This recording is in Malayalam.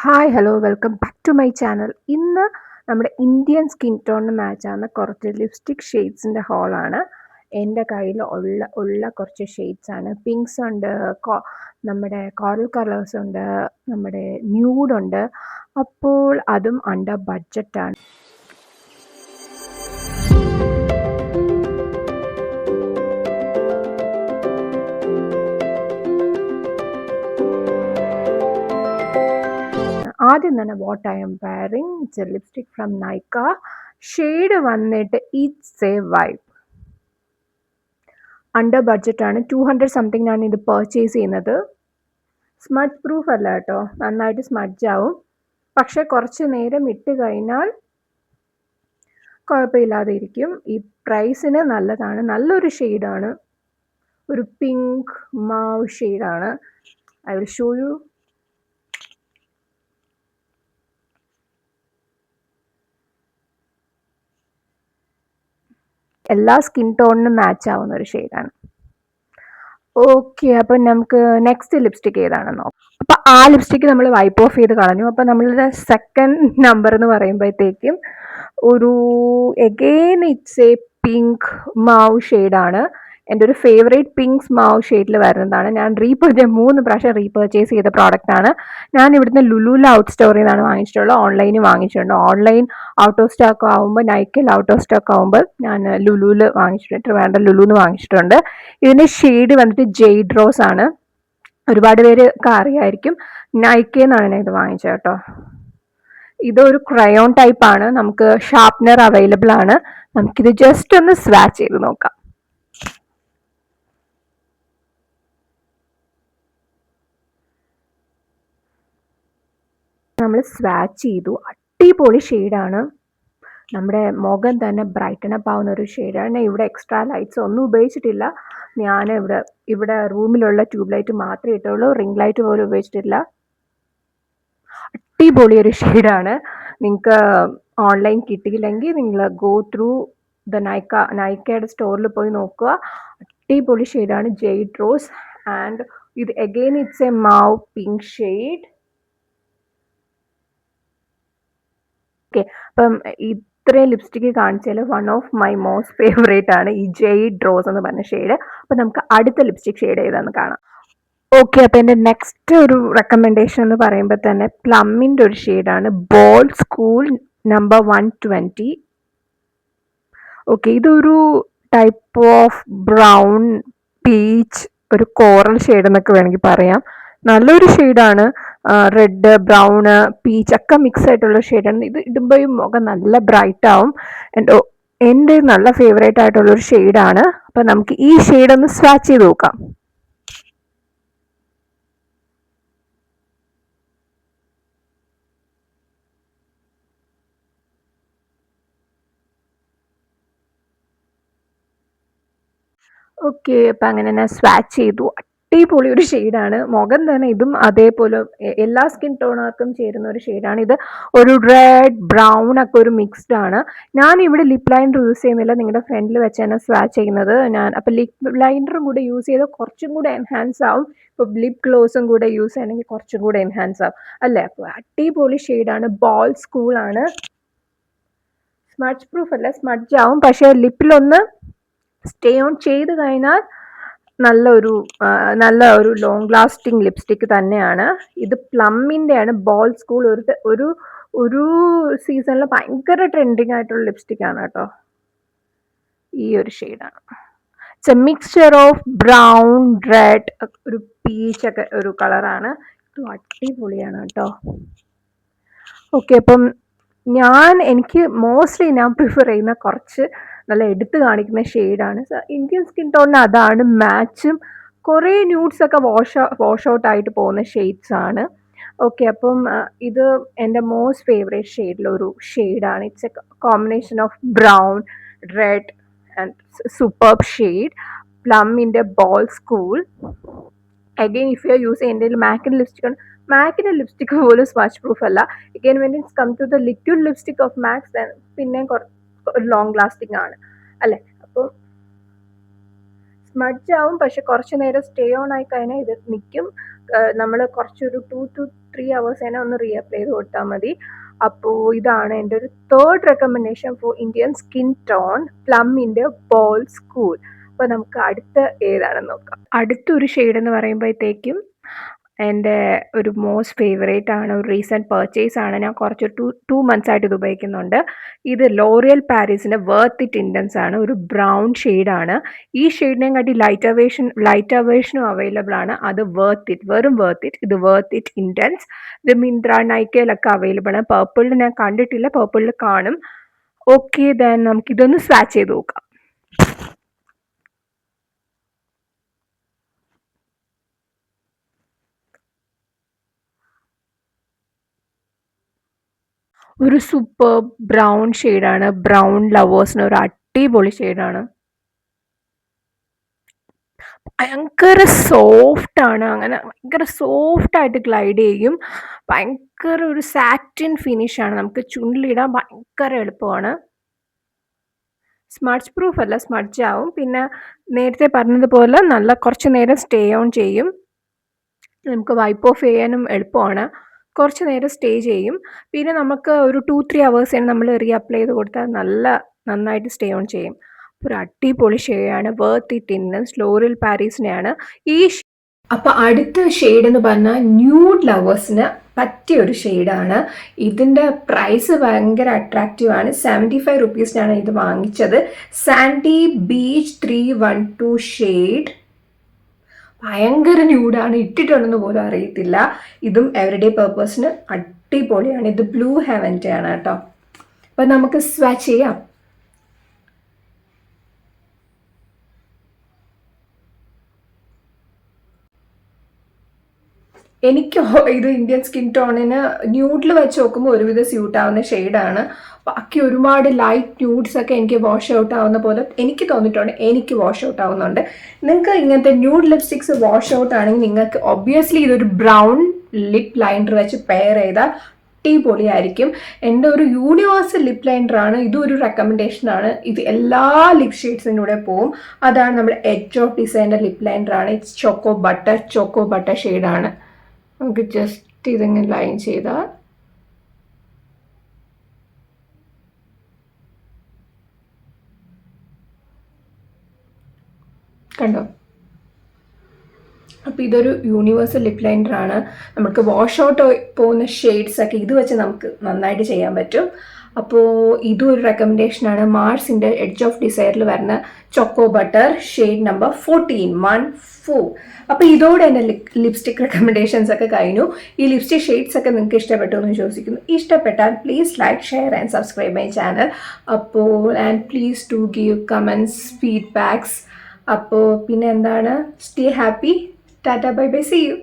Hi hello welcome back to my channel. ഇന്ന് നമ്മുടെ ഇന്ത്യൻ സ്കിൻ ടോണിന് മാച്ചാകുന്ന കുറച്ച് ലിപ്സ്റ്റിക് ഷെയ്ഡ്സിൻ്റെ ഹോളാണ്. എൻ്റെ കയ്യിൽ ഉള്ള കുറച്ച് ഷെയ്ഡ്സാണ്. പിങ്ക്സ് ഉണ്ട്, നമ്മുടെ കോറൽ കളേഴ്സ് ഉണ്ട്, നമ്മുടെ ന്യൂഡുണ്ട്. അപ്പോൾ അതും അണ്ടർ ബഡ്ജറ്റാണ്. ആദ്യം തന്നെ what I M wearing, it's A lipstick from Nykaa. Shade വന്നിട്ട് ഇറ്റ്സ് എ വൈബ്. അണ്ടർ ബഡ്ജറ്റാണ്. 200 സംതിങ്ങിനാണ് ഇത് പർച്ചേസ് ചെയ്യുന്നത്. സ്മഡ്ജ് പ്രൂഫ് അല്ല കേട്ടോ, നന്നായിട്ട് സ്മഡ്ജ് ആവും. പക്ഷെ കുറച്ച് നേരം ഇട്ട് കഴിഞ്ഞാൽ കുഴപ്പമില്ലാതെ ഇരിക്കും. ഈ പ്രൈസിന് നല്ലതാണ്. നല്ലൊരു ഷെയ്ഡാണ്. ഒരു പിങ്ക് മാവ് ഷെയ്ഡാണ്. I will show you. എല്ലാ സ്കിൻ ടോണിനും മാച്ച് ആവുന്ന ഒരു ഷെയ്ഡാണ്. ഓക്കെ, അപ്പം നമുക്ക് നെക്സ്റ്റ് ലിപ്സ്റ്റിക് ഏതാണെന്ന് നോക്കാം. അപ്പം ആ ലിപ്സ്റ്റിക്ക് നമ്മൾ വൈപ്പ് ഓഫ് ചെയ്ത് കളഞ്ഞു. അപ്പം നമ്മളുടെ സെക്കൻഡ് നമ്പർ എന്ന് പറയുമ്പോഴത്തേക്കും ഒരു എഗെയിൻ ഇറ്റ്സ് എ പിങ്ക് മാവ് ഷെയ്ഡാണ്. എൻ്റെ ഒരു ഫേവറേറ്റ് പിങ്ക്സ് മാവ് ഷെയ്ഡിൽ വരുന്നതാണ്. ഞാൻ 3 പ്രാവശ്യം റീപർച്ചേസ് ചെയ്ത പ്രോഡക്റ്റാണ്. ഞാൻ ഇവിടുന്ന് ലുലുവിൽ ഔട്ട് സ്റ്റോറിൽ നിന്നാണ് വാങ്ങിച്ചിട്ടുള്ളത്. ഓൺലൈനിൽ വാങ്ങിച്ചിട്ടുണ്ട്. ഓൺലൈൻ ഔട്ട് ഓഫ് സ്റ്റോക്ക് ആകുമ്പോൾ, നൈക്കിൽ ഔട്ട് ഓഫ് സ്റ്റോക്ക് ആകുമ്പോൾ ഞാൻ ലുലുവിൽ വാങ്ങിച്ചിട്ടുണ്ട്. ട്രിവാൻഡ്രം ലുലുവിൽ വാങ്ങിച്ചിട്ടുണ്ട്. ഇതിൻ്റെ ഷെയ്ഡ് വന്നിട്ട് ജെയ്ഡ് റോസ് ആണ്. ഒരുപാട് പേർക്ക് അറിയായിരിക്കും. നൈക്കയെന്നാണ് ഞാൻ ഇത് വാങ്ങിച്ചത് കേട്ടോ. ഇതൊരു ക്രയോൺ ടൈപ്പ് ആണ്. നമുക്ക് ഷാർപ്നർ അവൈലബിൾ ആണ്. നമുക്കിത് ജസ്റ്റ് ഒന്ന് സ്വാച്ച് ചെയ്ത് നോക്കാം. നമ്മൾ സ്വാച്ച് ചെയ്തു. അടിപൊളി ഷെയ്ഡാണ്. നമ്മുടെ മുഖം തന്നെ ബ്രൈറ്റൻ അപ്പ് ആവുന്ന ഒരു ഷെയ്ഡാണ്. ഇവിടെ എക്സ്ട്രാ ലൈറ്റ്സ് ഒന്നും ഉപയോഗിച്ചിട്ടില്ല. ഞാൻ ഇവിടെ റൂമിലുള്ള ട്യൂബ് ലൈറ്റ് മാത്രമേ ഇട്ടുള്ളൂ. റിംഗ് ലൈറ്റ് പോലും ഉപയോഗിച്ചിട്ടില്ല. അടിപൊളി ഒരു ഷെയ്ഡാണ്. നിങ്ങൾക്ക് ഓൺലൈൻ കിട്ടിയില്ലെങ്കിൽ നിങ്ങൾ ഗോ ത്രൂ ദ നൈക്കയുടെ സ്റ്റോറിൽ പോയി നോക്കുക. അടിപൊളി ഷെയ്ഡാണ്, ജെയ്ഡ് റോസ്. ആൻഡ് ഇത് അഗെയിൻ ഇറ്റ്സ് എ മാവ് പിങ്ക് ഷെയ്ഡ്. ഓക്കെ, അപ്പം ഇത്രയും ലിപ്സ്റ്റിക്ക് കാണിച്ചാൽ one of my most favourite ആണ് ഈ ജെയ്ഡ് റോസ് എന്ന് പറഞ്ഞ ഷെയ്ഡ്. അപ്പം നമുക്ക് അടുത്ത ലിപ്സ്റ്റിക് ഷെയ്ഡ് ഏതാണെന്ന് കാണാം. ഓക്കെ, അപ്പം എൻ്റെ നെക്സ്റ്റ് ഒരു റെക്കമെൻഡേഷൻ എന്ന് പറയുമ്പോൾ തന്നെ പ്ലമ്മിൻ്റെ ഒരു ഷെയ്ഡാണ് ബോൾഡ് സ്കൂൾ നമ്പർ 120. ഓക്കെ, ഇതൊരു ടൈപ്പ് ഓഫ് ബ്രൗൺ പീച്ച്, ഒരു കോറൽ ഷെയ്ഡ് എന്നൊക്കെ വേണമെങ്കിൽ പറയാം. നല്ലൊരു ഷെയ്ഡാണ്. റെഡ്, ബ്രൗണ്, പീച്ച് ഒക്കെ മിക്സ് ആയിട്ടുള്ള ഷെയ്ഡാണ്. ഇത് ഇടുമ്പോൾ മുഖം നല്ല ബ്രൈറ്റ് ആവും. എൻ്റെ നല്ല ഫേവറേറ്റ് ആയിട്ടുള്ളൊരു ഷെയ്ഡാണ്. അപ്പം നമുക്ക് ഈ ഷെയ്ഡ് ഒന്ന് സ്വാച്ച് ചെയ്ത് നോക്കാം. ഓക്കെ, അപ്പം അങ്ങനെ ഞാൻ സ്വാച്ച് ചെയ്തു. അടിപൊളി ഒരു ഷെയ്ഡാണ്. മുഖം തന്നെ ഇതും അതേപോലെ എല്ലാ സ്കിൻ ടോണുകൾക്കും ചേരുന്ന ഒരു ഷെയ്ഡാണ്. ഇത് ഒരു റെഡ് ബ്രൗൺ ഒക്കെ ഒരു മിക്സ്ഡ് ആണ്. ഞാൻ ഇവിടെ ലിപ് ലൈനർ യൂസ് ചെയ്യുന്നില്ല. നിങ്ങളുടെ ഫ്രണ്ടിൽ വെച്ചാണ് സ്വാച്ച് ചെയ്യുന്നത് ഞാൻ. അപ്പം ലിപ് ലൈനറും കൂടെ യൂസ് ചെയ്ത് കുറച്ചും കൂടെ എൻഹാൻസ് ആവും. ഇപ്പോൾ ലിപ് ഗ്ലോസും കൂടെ യൂസ് ചെയ്യണമെങ്കിൽ കുറച്ചും കൂടെ എൻഹാൻസ് ആവും അല്ലേ. അപ്പോൾ അടിപൊളി ഷെയ്ഡാണ്. ബോൾ സ്കൂളാണ്. സ്മഡ്ജ് പ്രൂഫ് അല്ല, സ്മഡ്ജ് ആവും. പക്ഷേ ലിപ്പിലൊന്ന് സ്റ്റേ ഓൺ ചെയ്ത് കഴിഞ്ഞാൽ നല്ല ഒരു ലോങ് ലാസ്റ്റിംഗ് ലിപ്സ്റ്റിക്ക് തന്നെയാണ്. ഇത് പ്ലമ്മിൻ്റെ ആണ്. ബോൾ സ്കൂൾ ഒരു ഒരു സീസണിൽ ഭയങ്കര ട്രെൻഡിങ് ആയിട്ടുള്ള ലിപ്സ്റ്റിക് ആണ് കേട്ടോ. ഈ ഒരു ഷെയ്ഡാണ്. It's A mixture of brown, red, ഒരു പീച്ച് ഒക്കെ ഒരു കളറാണ്. ഇത് അടിപൊളിയാണ് കേട്ടോ. ഓക്കെ, അപ്പം എനിക്ക് മോസ്റ്റ്ലി ഞാൻ പ്രിഫർ ചെയ്യുന്ന കുറച്ച് നല്ല എടുത്ത് കാണിക്കുന്ന ഷെയ്ഡാണ്. ഇന്ത്യൻ സ്കിൻ ടോണിന് അതാണ് മാച്ചും. കുറേ ന്യൂഡ്സ് ഒക്കെ വാഷ് ഔട്ട് ആയിട്ട് പോകുന്ന ഷെയ്ഡ്സ് ആണ്. ഓക്കെ, അപ്പം ഇത് എൻ്റെ മോസ്റ്റ് ഫേവറേറ്റ് ഷെയ്ഡിലൊരു ഷെയ്ഡാണ്. It's a combination of brown, red and superb shade. പ്ലമ്മിൻ്റെ bold school. Again if you are using, എൻ്റെ മാക്കിൻ്റെ ലിപ്സ്റ്റിക് പോലും സ്മച്ച് പ്രൂഫ് അല്ല. Again when it's come to the liquid lipstick of MAC's, പിന്നെ ലോങ് ലാസ്റ്റിംഗ് ആണ് അല്ലേ. അപ്പോൾ സ്മഡ്ജ് ആവും, പക്ഷെ കുറച്ച് നേരം സ്റ്റേ ഓൺ ആയി കഴിഞ്ഞാൽ ഇത് നിൽക്കും. നമ്മൾ കുറച്ചൊരു 2 to 3 hours തന്നെ ഒന്ന് റീഅപ്ലൈ ചെയ്ത് കൊടുത്താൽ മതി. അപ്പോൾ ഇതാണ് എൻ്റെ ഒരു third recommendation for Indian skin tone, പ്ലമ്മിൻ്റെ ബോൾസ് കൂൾ. അപ്പോൾ നമുക്ക് അടുത്ത ഏതാണെന്ന് നോക്കാം. അടുത്തൊരു ഷെയ്ഡ് എന്ന് പറയുമ്പോഴത്തേക്കും എൻ്റെ ഒരു മോസ്റ്റ് ഫേവറേറ്റ് ആണ്, ഒരു റീസെൻറ്റ് പർച്ചേസ് ആണ്. ഞാൻ കുറച്ച് ടു മന്ത്സ് ആയിട്ട് ഇത് ഉപയോഗിക്കുന്നുണ്ട്. ഇത് ലോറിയൽ പാരീസിൻ്റെ വർത്ത് ഇറ്റ് ഇൻറ്റൻസ് ആണ്. ഒരു ബ്രൗൺ ഷെയ്ഡാണ്. ഈ ഷെയ്ഡിനെയും കാട്ടി ലൈറ്റർ വേർഷനും അവൈലബിൾ ആണ്. അത് വർത്ത് ഇറ്റ്, വെറും വർത്ത് ഇറ്റ്. ഇത് വർത്ത് ഇറ്റ് ഇൻറ്റൻസ്. ഇത് മിന്ത്ര, നൈക്കയിലൊക്കെ അവൈലബിൾ ആണ്. പർപ്പിളിൽ ഞാൻ കണ്ടിട്ടില്ല, പർപ്പിളിൽ കാണും. ഓക്കെ, ദെൻ നമുക്കിതൊന്ന് സ്വാച്ച് ചെയ്ത് നോക്കാം. ഒരു സൂപ്പർ ബ്രൗൺ ഷെയ്ഡാണ്. ബ്രൗൺ ലവേഴ്സിന് ഒരു അടിപൊളി ഷെയ്ഡാണ്. ഭയങ്കര സോഫ്റ്റാണ്. അങ്ങനെ ഭയങ്കര സോഫ്റ്റായിട്ട് ഗ്ലൈഡ് ചെയ്യും. ഭയങ്കര ഒരു സാറ്റിൻ ഫിനിഷാണ്. നമുക്ക് ചുണ്ടിലിടാൻ ഭയങ്കര എളുപ്പമാണ്. സ്മഡ്ജ് പ്രൂഫ് അല്ല, സ്മഡ്ജ് ആവും. പിന്നെ നേരത്തെ പറഞ്ഞതുപോലെ നല്ല കുറച്ച് നേരം സ്റ്റേ ഓൺ ചെയ്യും. നമുക്ക് വൈപ്പ് ഓഫ് ചെയ്യാനും എളുപ്പമാണ്. കുറച്ച് നേരം സ്റ്റേ ചെയ്യും. പിന്നെ നമുക്ക് ഒരു 2-3 hours നമ്മൾ റീഅപ്ലൈ ചെയ്ത് കൊടുത്താൽ നന്നായിട്ട് സ്റ്റേ ഓൺ ചെയ്യും. ഒരു അടിപൊളി ഷെയ്ഡാണ്. വർത്ത് ഇറ്റ് ഇൻറ്റൻസ്, ലോറിയൽ പാരീസിനെയാണ് ഈ. അപ്പോൾ അടുത്ത ഷെയ്ഡ് എന്ന് പറഞ്ഞാൽ ന്യൂഡ് ലവേഴ്സിന് പറ്റിയ ഒരു ഷെയ്ഡാണ്. ഇതിൻ്റെ പ്രൈസ് ഭയങ്കര അട്രാക്റ്റീവ് ആണ്. 75 rupees-നാണ് ഇത് വാങ്ങിച്ചത്. Sandy beach 312 shade. ഭയങ്കര ന്യൂഡാണ്. ഇട്ടിട്ടുണ്ടെന്ന് പോലും അറിയത്തില്ല. ഇതും എവറിഡേ പർപ്പസിന് അടിപൊളിയാണ്. ഇത് ബ്ലൂ ഹെവൻ്റെ ആണ് കേട്ടോ. അപ്പം നമുക്ക് സ്വാച്ച് ചെയ്യാം. എനിക്ക് ഇത് ഇന്ത്യൻ സ്കിൻ ടോണിന് ന്യൂഡിൽ വെച്ച് നോക്കുമ്പോൾ ഒരുവിധം സ്യൂട്ട് ആവുന്ന ഷെയ്ഡാണ്. ബാക്കി ഒരുപാട് ലൈറ്റ് ന്യൂഡ്സ് ഒക്കെ എനിക്ക് വാഷ് ഔട്ട് ആവുന്ന പോലെ എനിക്ക് തോന്നിയിട്ടുണ്ട്. എനിക്ക് വാഷ് ഔട്ട് ആവുന്നുണ്ട്. നിങ്ങൾക്ക് ഇങ്ങനത്തെ ന്യൂഡ് ലിപ്സ്റ്റിക്സ് വാഷ് ഔട്ട് ആണെങ്കിൽ നിങ്ങൾക്ക് ഒബ്വിയസ്ലി ഇതൊരു ബ്രൗൺ ലിപ് ലൈനർ വെച്ച് പെയർ ചെയ്താൽ അടിപൊളിയായിരിക്കും. എൻ്റെ ഒരു യൂണിവേഴ്സൽ ലിപ് ലൈനറാണ്. ഇതും ഒരു റെക്കമെൻഡേഷനാണ്. ഇത് എല്ലാ ലിപ് ഷെയ്ഡ്സിൻ്റെ കൂടെ പോവും. അതാണ് നമ്മുടെ എഡ്ജ് ഓഫ് ഡിസൈൻ്റെ ലിപ് ലൈനറാണ്. ഇറ്റ്സ് ചോക്കോ ബട്ടർ ഷെയ്ഡാണ്. നമുക്ക് ജസ്റ്റ് ഇതിങ്ങനെ ലൈൻ ചെയ്താൽ കണ്ടോ. അപ്പോൾ ഇതൊരു യൂണിവേഴ്സൽ ലിപ് ലൈനറാണ്. നമുക്ക് വാഷ് ഔട്ട് പോകുന്ന ഷെയ്ഡ്സൊക്കെ ഇത് വെച്ച് നമുക്ക് നന്നായിട്ട് ചെയ്യാൻ പറ്റും. അപ്പോൾ ഇതും ഒരു റെക്കമെൻഡേഷനാണ്. മാർസിൻ്റെ എഡ്ജ് ഓഫ് ഡിസൈറിൽ വരുന്ന ചോക്കോ ബട്ടർ ഷെയ്ഡ് നമ്പർ 14. അപ്പോൾ ഇതോടെ എൻ്റെ ലിപ്സ്റ്റിക് റെക്കമെൻഡേഷൻസ് ഒക്കെ കഴിഞ്ഞു. ഈ ലിപ്സ്റ്റിക് ഷെയ്ഡ്സ് ഒക്കെ നിങ്ങൾക്ക് ഇഷ്ടപ്പെട്ടു എന്ന് വിശ്വസിക്കുന്നു. ഇഷ്ടപ്പെട്ടാൽ please like, share and subscribe my channel. അപ്പോൾ and please to give comments, feedbacks. അപ്പോൾ പിന്നെ എന്താണ്, stay happy. Tata, bye bye, see U.